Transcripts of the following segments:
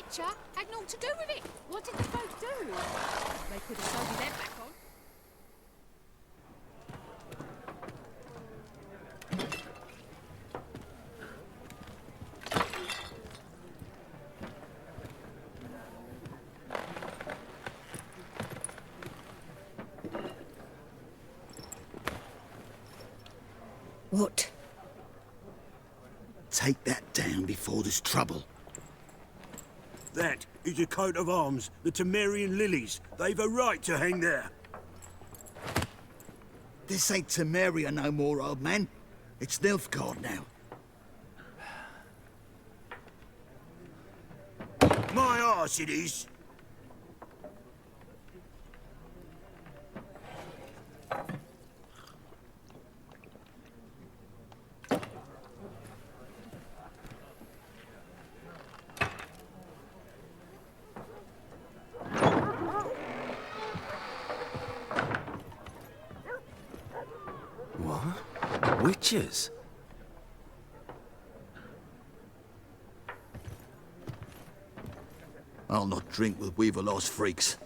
Witcher had naught to do with it. What did they both do? They could have sold you their back on. What? Take that down before there's trouble. That is a coat of arms, the Temerian lilies. They've a right to hang there. This ain't Temeria no more, old man. It's Nilfgaard now. My arse it is. What? Witches? I'll not drink with Weaverlaw's freaks.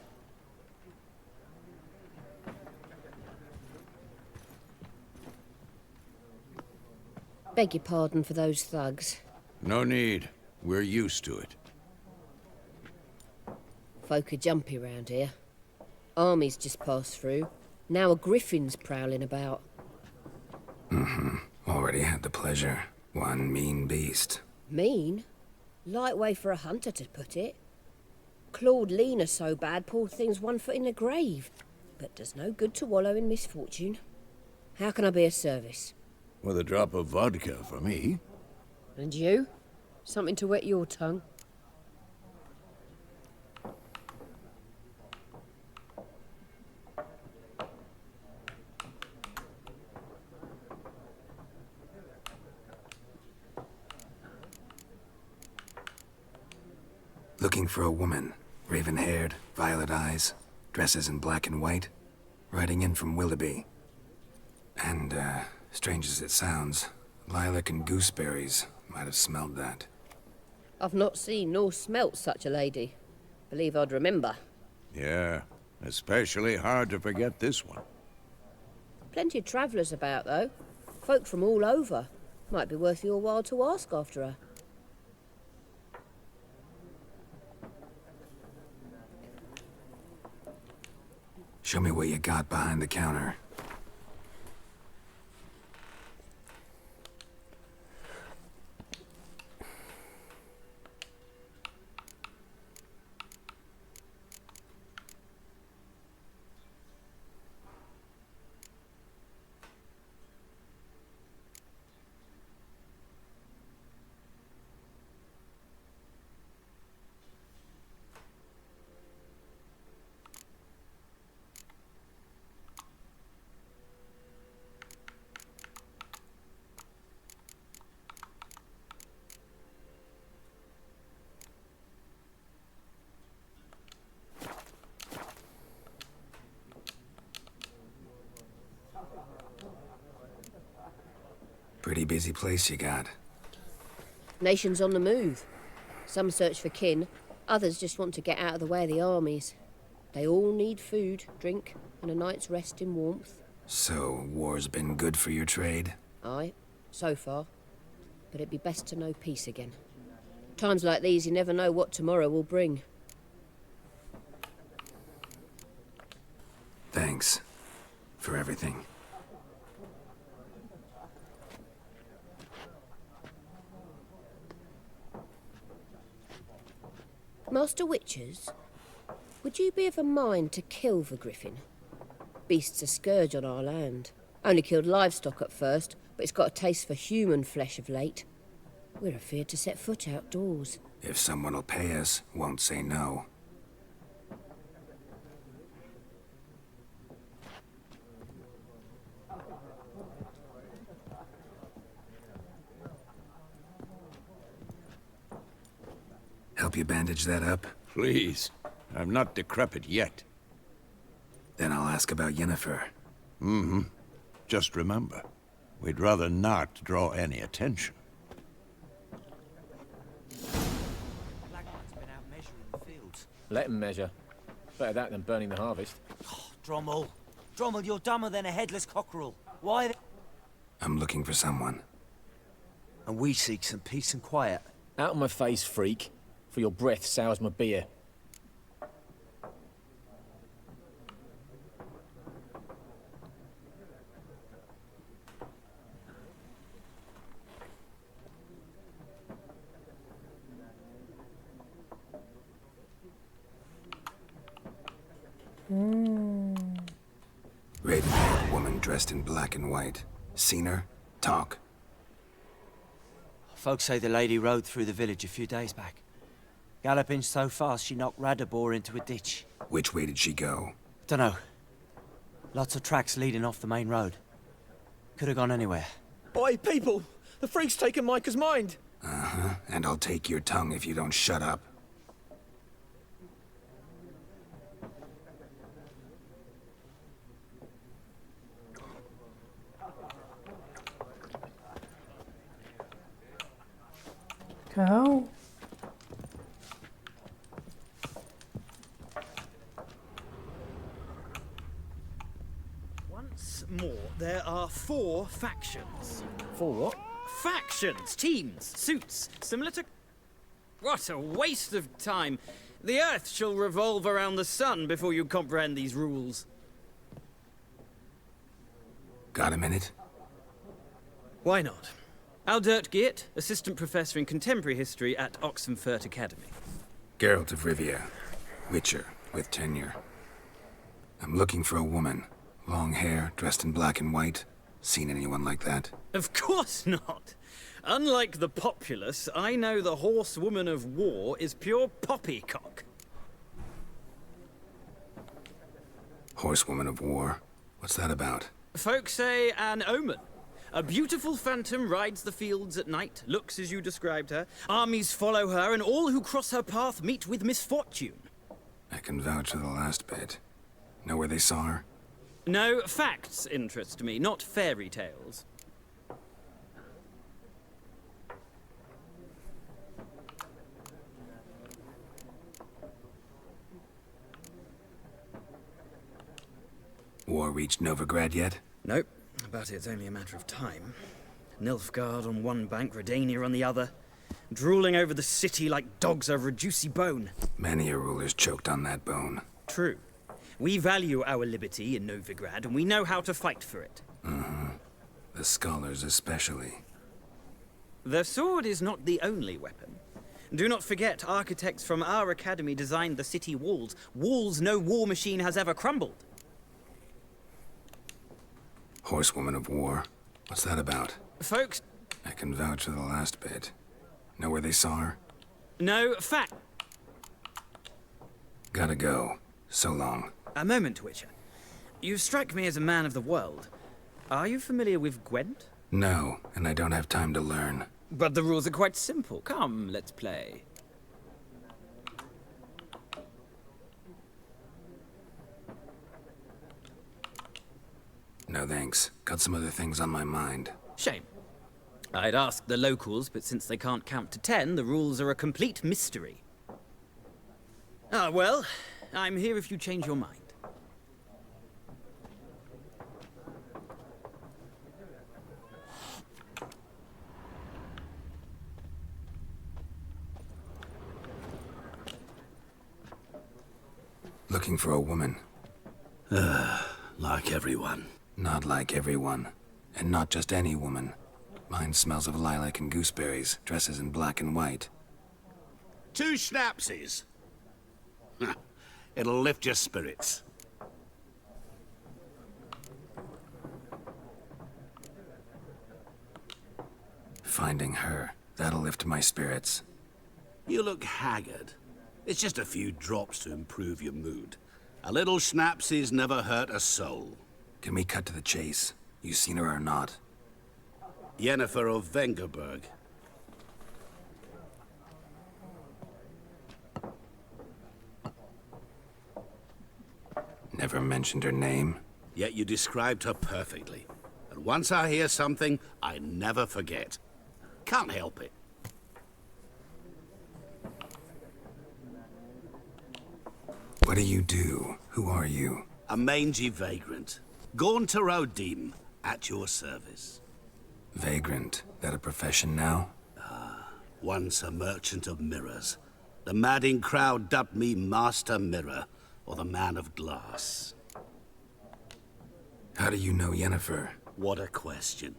Beg your pardon for those thugs. No need. We're used to it. Folk are jumpy round here. Armies just passed through. Now a griffin's prowling about. Already had the pleasure. One mean beast. Mean? Light way for a hunter to put it. Clawed Lena so bad, poor thing's 1 foot in the grave. But does no good to wallow in misfortune. How can I be of service? With a drop of vodka for me. And you? Something to wet your tongue? Looking for a woman. Raven-haired, violet eyes, dresses in black and white. Riding in from Willoughby. And, strange as it sounds, lilac and gooseberries might have smelled that. I've not seen nor smelt such a lady. Believe I'd remember. Yeah, especially hard to forget this one. Plenty of travellers about, though. Folk from all over. Might be worth your while to ask after her. Show me what you got behind the counter. Pretty busy place you got. Nations on the move. Some search for kin, others just want to get out of the way of the armies. They all need food, drink, and a night's rest in warmth. So, war's been good for your trade? Aye, so far. But it'd be best to know peace again. Times like these, you never know what tomorrow will bring. Thanks. For everything. Master Witchers, would you be of a mind to kill the griffin? Beast's a scourge on our land. Only killed livestock at first, but it's got a taste for human flesh of late. We're afeard to set foot outdoors. If someone'll pay us, won't say no. Help you bandage that up? Please. I'm not decrepit yet. Then I'll ask about Yennefer. Just remember, we'd rather not draw any attention. Black one's been out measuring the fields. Let them measure. Better that than burning the harvest. Drommel. Drommel, you're dumber than a headless cockerel. Why the... I'm looking for someone. And we seek some peace and quiet. Out of my face, freak. For your breath sours my beer. Raven-haired woman dressed in black and white. Seen her? Talk. Folks say the lady rode through the village a few days back. Galloping so fast she knocked Radabor into a ditch. Which way did she go? Dunno. Lots of tracks leading off the main road. Could have gone anywhere. Oi, people! The freak's taken Micah's mind! Uh-huh. And I'll take your tongue if you don't shut up. Go. Once more, there are 4 factions. For what? Factions, teams, suits, similar to... What a waste of time. The Earth shall revolve around the sun before you comprehend these rules. Got a minute? Why not? Aldert Geert, Assistant Professor in Contemporary History at Oxenfurt Academy. Geralt of Rivia. Witcher, with tenure. I'm looking for a woman. Long hair, dressed in black and white. Seen anyone like that? Of course not. Unlike the populace, I know the horsewoman of war is pure poppycock. Horsewoman of war? What's that about? Folks say an omen. A beautiful phantom rides the fields at night, looks as you described her. Armies follow her, and all who cross her path meet with misfortune. I can vouch for the last bit. Know where they saw her? No, facts interest me, not fairy tales. War reached Novigrad yet? Nope, but it's only a matter of time. Nilfgaard on one bank, Redania on the other. Drooling over the city like dogs over a juicy bone. Many a ruler's choked on that bone. True. We value our liberty in Novigrad, and we know how to fight for it. Mm-hmm. The scholars especially. The sword is not the only weapon. Do not forget, architects from our academy designed the city walls. Walls no war machine has ever crumbled. Horsewoman of war. What's that about? Folks... I can vouch for the last bit. Know where they saw her? No, fact... Gotta go. So long. A moment, Witcher. You strike me as a man of the world. Are you familiar with Gwent? No, and I don't have time to learn. But the rules are quite simple. Come, let's play. No thanks. Got some other things on my mind. Shame. I'd ask the locals, but since they can't count to 10, the rules are a complete mystery. Ah, well, I'm here if you change your mind. Looking for a woman. Like everyone. Not like everyone. And not just any woman. Mine smells of lilac and gooseberries, dresses in black and white. 2 schnapsies. It'll lift your spirits. Finding her, that'll lift my spirits. You look haggard. It's just a few drops to improve your mood. A little schnapsies never hurt a soul. Can we cut to the chase? You seen her or not? Yennefer of Vengerberg. Never mentioned her name. Yet you described her perfectly. And once I hear something, I never forget. Can't help it. What do you do? Who are you? A mangy vagrant. Gaunter O'Deem, at your service. Vagrant. That a profession now? Once a merchant of mirrors. The madding crowd dubbed me Master Mirror, or the Man of Glass. How do you know Yennefer? What a question.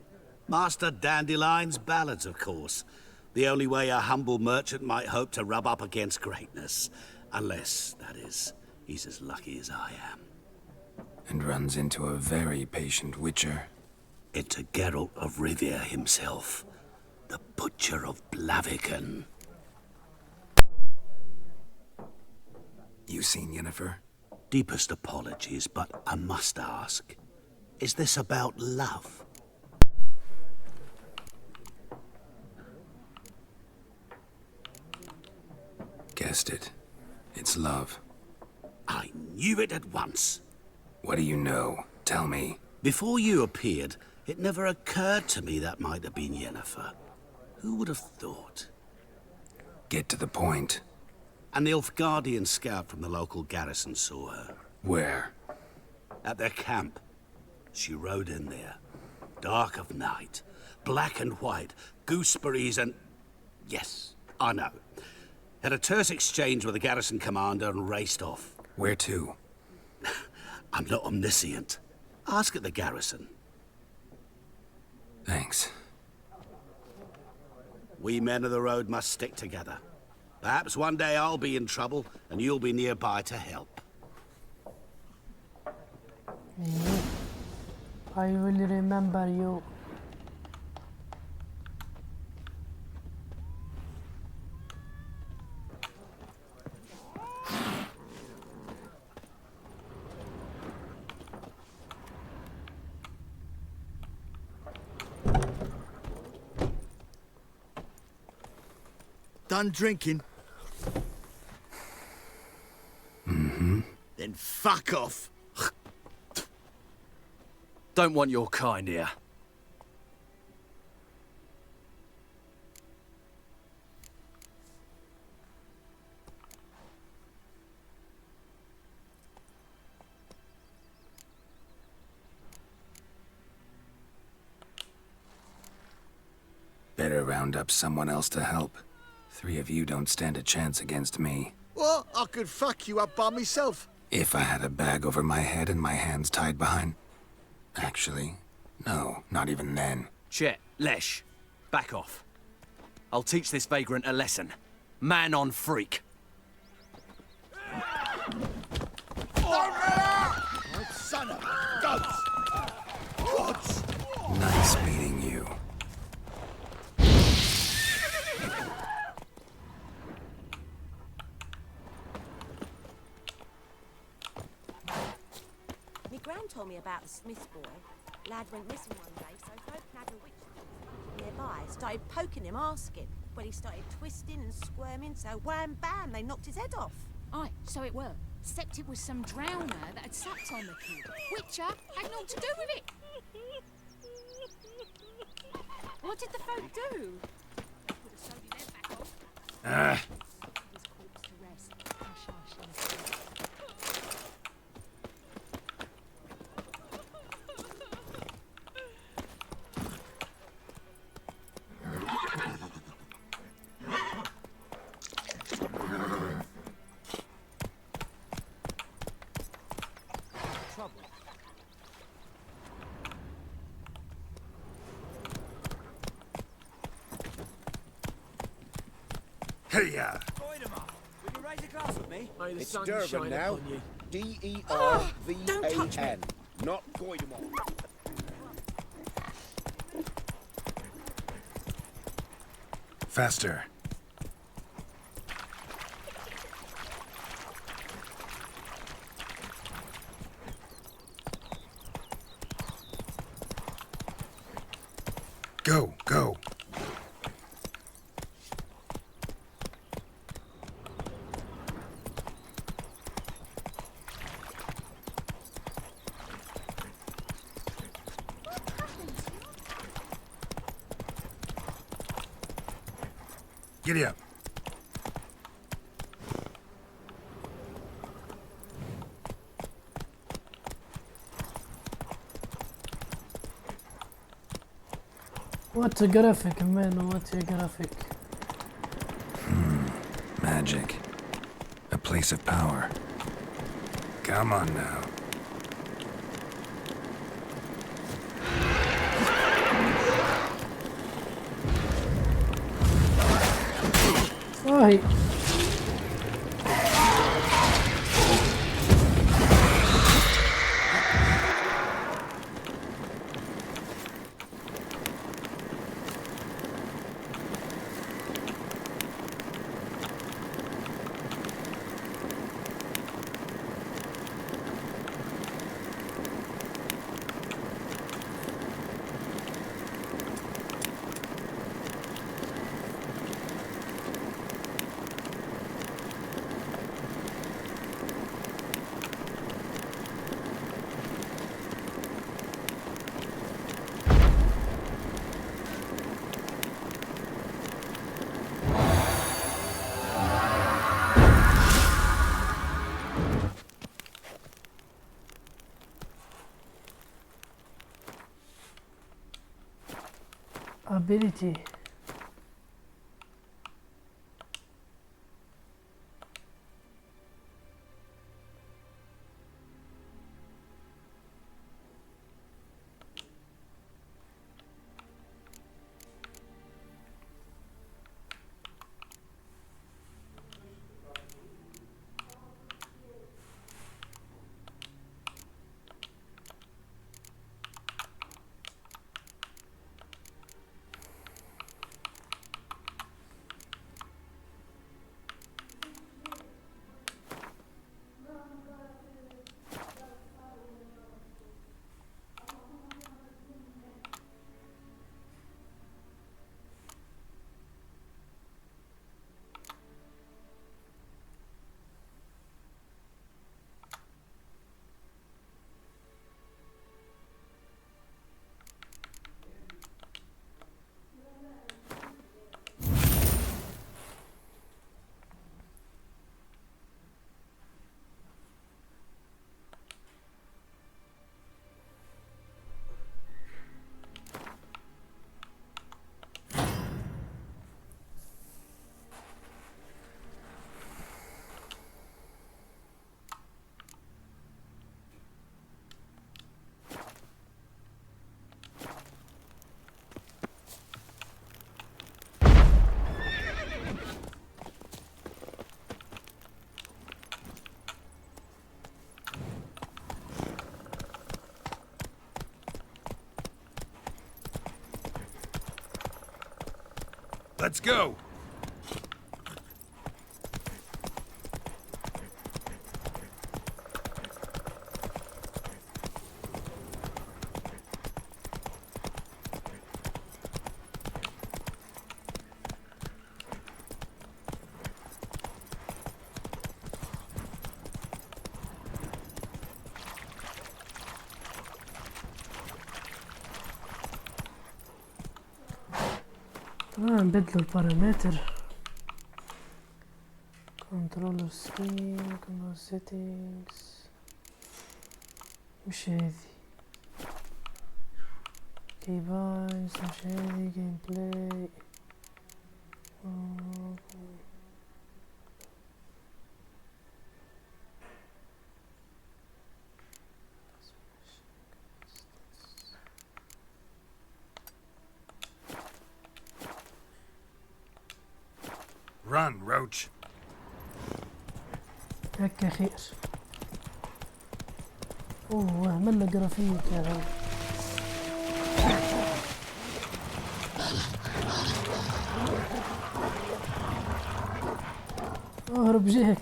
Master Dandelion's ballads, of course. The only way a humble merchant might hope to rub up against greatness. Unless, that is, he's as lucky as I am. And runs into a very patient witcher. Into Geralt of Rivia himself. The Butcher of Blaviken. You seen Yennefer? Deepest apologies, but I must ask. Is this about love? Guessed it. It's love. I knew it at once. What do you know? Tell me. Before you appeared, it never occurred to me that might have been Yennefer. Who would have thought? Get to the point. An Nilfgaardian scout from the local garrison saw her. Where? At their camp. She rode in there. Dark of night. Black and white. Gooseberries and... Yes, I know. Had a terse exchange with the garrison commander and raced off. Where to? I'm not omniscient. Ask at the garrison. Thanks. We men of the road must stick together. Perhaps one day I'll be in trouble and you'll be nearby to help. I will remember you. Done drinking? Mm-hmm. Then fuck off. Don't want your kind here. Better round up someone else to help. 3 of you don't stand a chance against me. Well, I could fuck you up by myself. If I had a bag over my head and my hands tied behind... Actually, no, not even then. Chet, Lesh, back off. I'll teach this vagrant a lesson. Man on freak. Oh, son of goats! Gods! Nice meeting you. Me gran told me about the Smith boy. Lad went missing one day, so folk had a witch nearby. Started poking him, asking. Well, he started twisting and squirming, so wham bam, they knocked his head off. Aye, so it were. Except it was some drowner that had sucked on the kid. Witcher had naught to do with it. What did the folk do? Would have sewed his head back off. His corpse to rest. Hush, hush, Hey-ya! Will you raise a glass with me? May the It's sun Durban shine now. upon you. D-E-R-V-A-N. Not Goidemont. Faster. Go, go. Giddy up. What a graphic, man, what a graphic. Magic. A place of power. Come on now. Why? Ability. Let's go! نبدلو البارامتر كنترولر سكرين كنترول سيتنجز مش هذي كيباينز مش هذي جيم بلاي Run, Roach. هكا خير. اوه عملنا جرافيك يا غالي. اهرب جيك.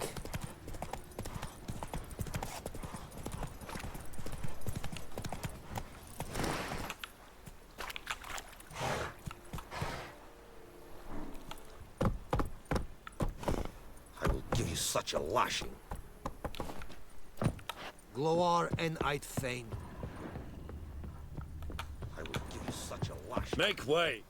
Such a lashing. Gloar and I'd fain. I will give you such a lashing. Make way.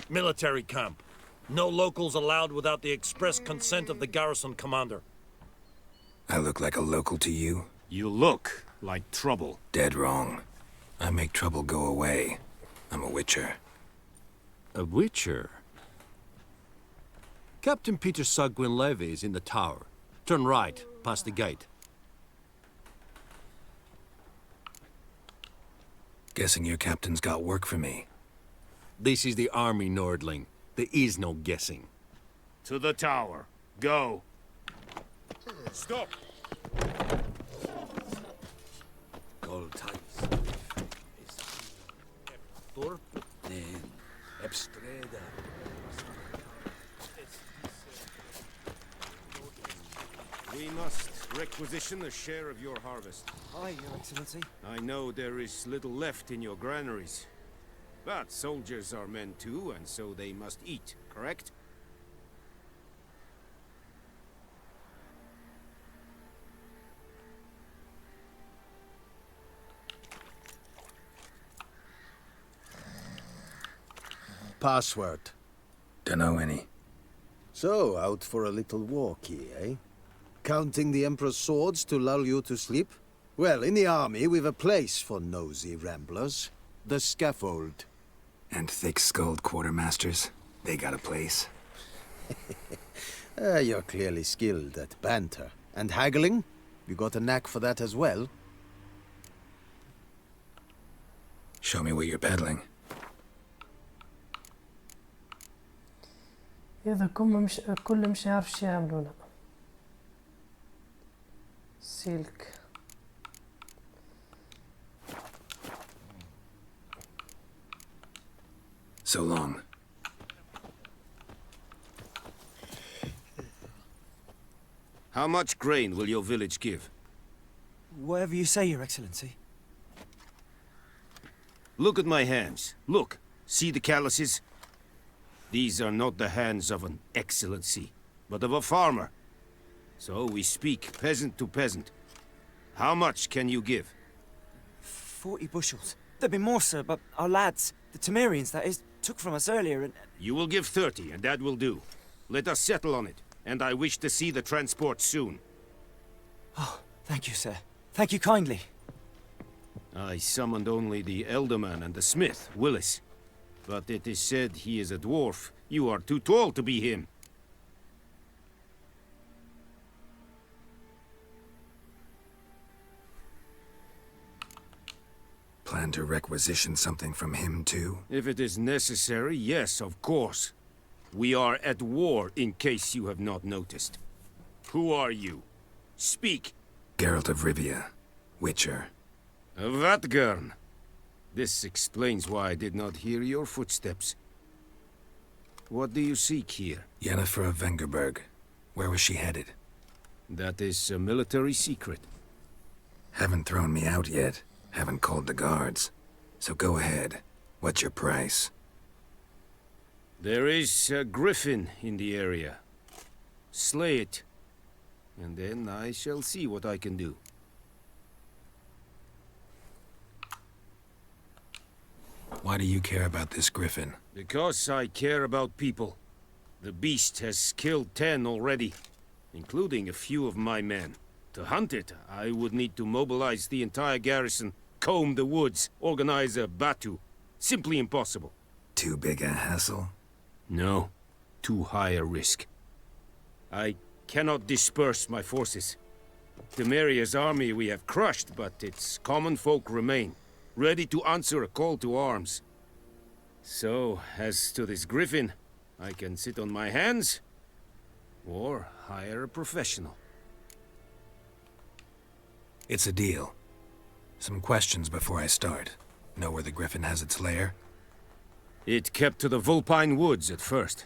Military camp. No locals allowed without the express consent of the garrison commander. I look like a local to you? You look like trouble. Dead wrong. I make trouble go away. I'm a witcher. A witcher? Captain Peter Sagwin Levy is in the tower. Turn right, past the gate. Guessing your captain's got work for me. This is the army, Nordling. There is no guessing. To the tower. Go. Stop. Gold times. Then Ebstreda. We must requisition a share of your harvest. Aye, Your Excellency. I know there is little left in your granaries. But soldiers are men too, and so they must eat, correct? Password. Dunno any. So, out for a little walkie, eh? Counting the Emperor's swords to lull you to sleep? Well, in the army, we've a place for nosy ramblers. The scaffold. And thick-skulled quartermasters. They got a place. You're clearly skilled at banter. And haggling? You got a knack for that as well? Show me what you're peddling. إذا كل مش عارف شو يعملونه. سلك. So long. How much grain will your village give? Whatever you say, Your Excellency. Look at my hands. Look. See the calluses? These are not the hands of an excellency, but of a farmer. So we speak peasant to peasant. How much can you give? 40 bushels. There'd be more, sir, but our lads, the Temerians, that is, took from us earlier and... You will give 30, and that will do. Let us settle on it, and I wish to see the transport soon. Oh, thank you, sir. Thank you kindly. I summoned only the Elderman and the smith, Willis. But it is said he is a dwarf. You are too tall to be him. Plan to requisition something from him, too? If it is necessary, yes, of course. We are at war, in case you have not noticed. Who are you? Speak! Geralt of Rivia, Witcher. Vatgern. This explains why I did not hear your footsteps. What do you seek here? Yennefer of Vengerberg. Where was she headed? That is a military secret. Haven't thrown me out yet. Haven't called the guards. So go ahead. What's your price? There is a griffin in the area. Slay it. And then I shall see what I can do. Why do you care about this griffin? Because I care about people. The beast has killed 10 already, including a few of my men. To hunt it, I would need to mobilize the entire garrison, comb the woods, organize a batu. Simply impossible. Too big a hassle? No. Too high a risk. I cannot disperse my forces. Temeria's army we have crushed, but its common folk remain, ready to answer a call to arms. So, as to this griffin, I can sit on my hands, or hire a professional. It's a deal. Some questions before I start. Know where the griffin has its lair? It kept to the Vulpine Woods at first.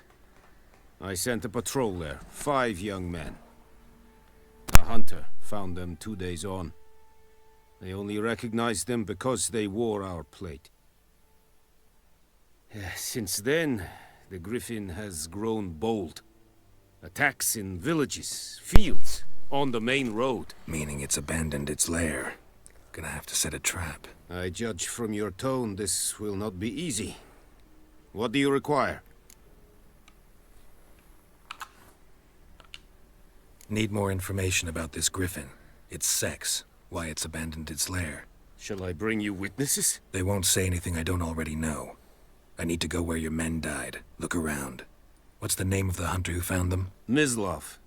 I sent a patrol there, 5 young men. A hunter found them 2 days on. They only recognized them because they wore our plate. Since then, the griffin has grown bold. Attacks in villages, fields, on the main road. Meaning it's abandoned its lair. Gonna have to set a trap. I judge from your tone this will not be easy. What do you require? Need more information about this griffin. Its sex, why it's abandoned its lair. Shall I bring you witnesses? They won't say anything I don't already know. I need to go where your men died. Look around. What's the name of the hunter who found them? Mislav.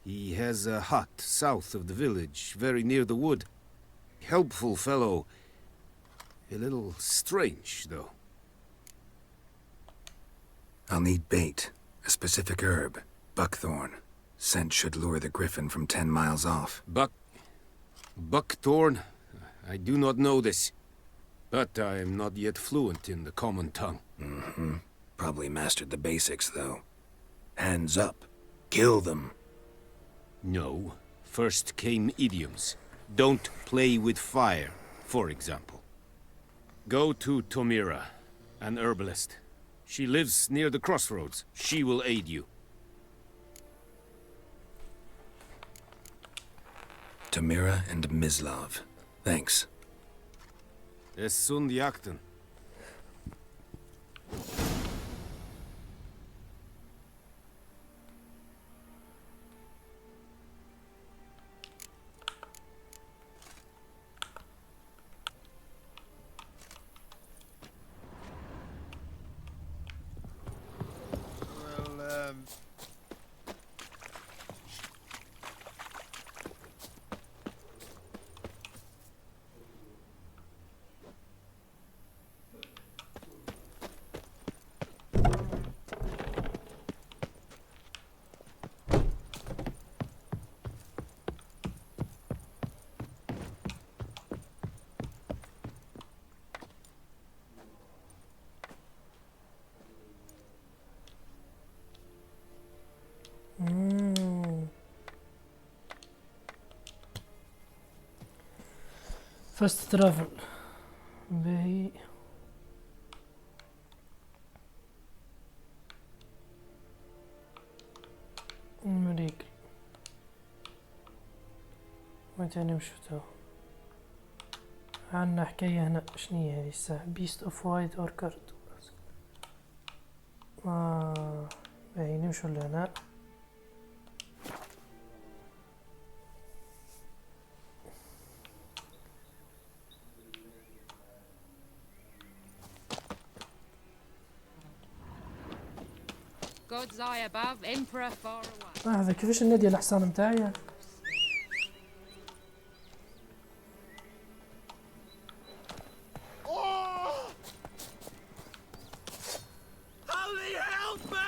He has a hut south of the village, very near the wood. Helpful fellow. A little strange, though. I'll need bait. A specific herb. Buckthorn. Scent should lure the griffin from 10 miles off. Buckthorn? I do not know this. But I am not yet fluent in the common tongue. Mm-hmm. Probably mastered the basics, though. Hands up. Kill them. No. First came idioms. Don't play with fire, for example. Go to Tomira, an herbalist. She lives near the crossroads. She will aid you. Tomira and Mislav. Thanks. Es sunt jakten. First travel. باهي. نوريك. وين تاني مشفتو؟ عنا حكاية هنا. شنية هذي الساعة؟ بيست اوف وايد اور كارد. باهي نمشو لهنا. God's eye above, emperor far away. لحظة كيفاش ننادي الحصان متاعي؟ Holy help me!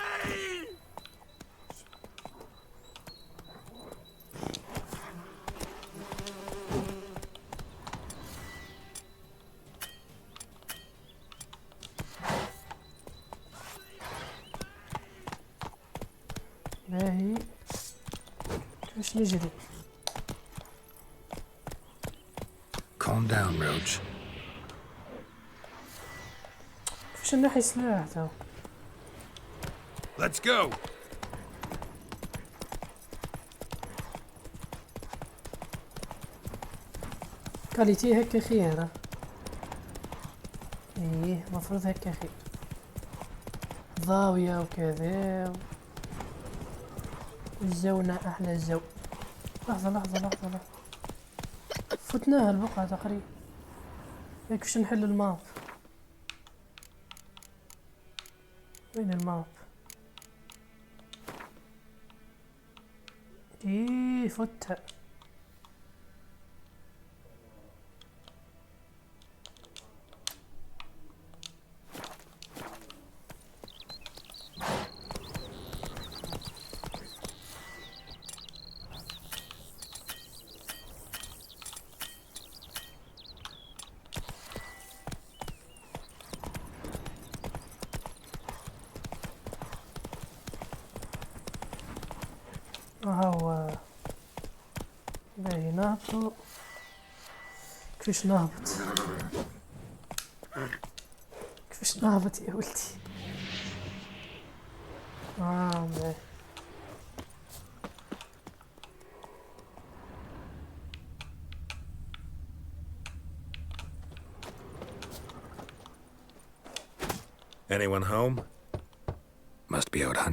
باهي كيفاش نجري؟ Calm down, Roach. كيفاش نحي سلاح تو؟ Let's go! كاليتي هكا خير. ايه مفروض هكا خير. ضاوية وكذا. الجونا احلى الجو. لحظة. فتناها البقعة تقريبا. كيفاش نحل الماب؟ وين الماب؟ ايه فتها. هو باهي نهبطو. كيفاش نهبط؟ كيفاش نهبط يا ولدي؟ باهي. Anyone home? Must be out hunting.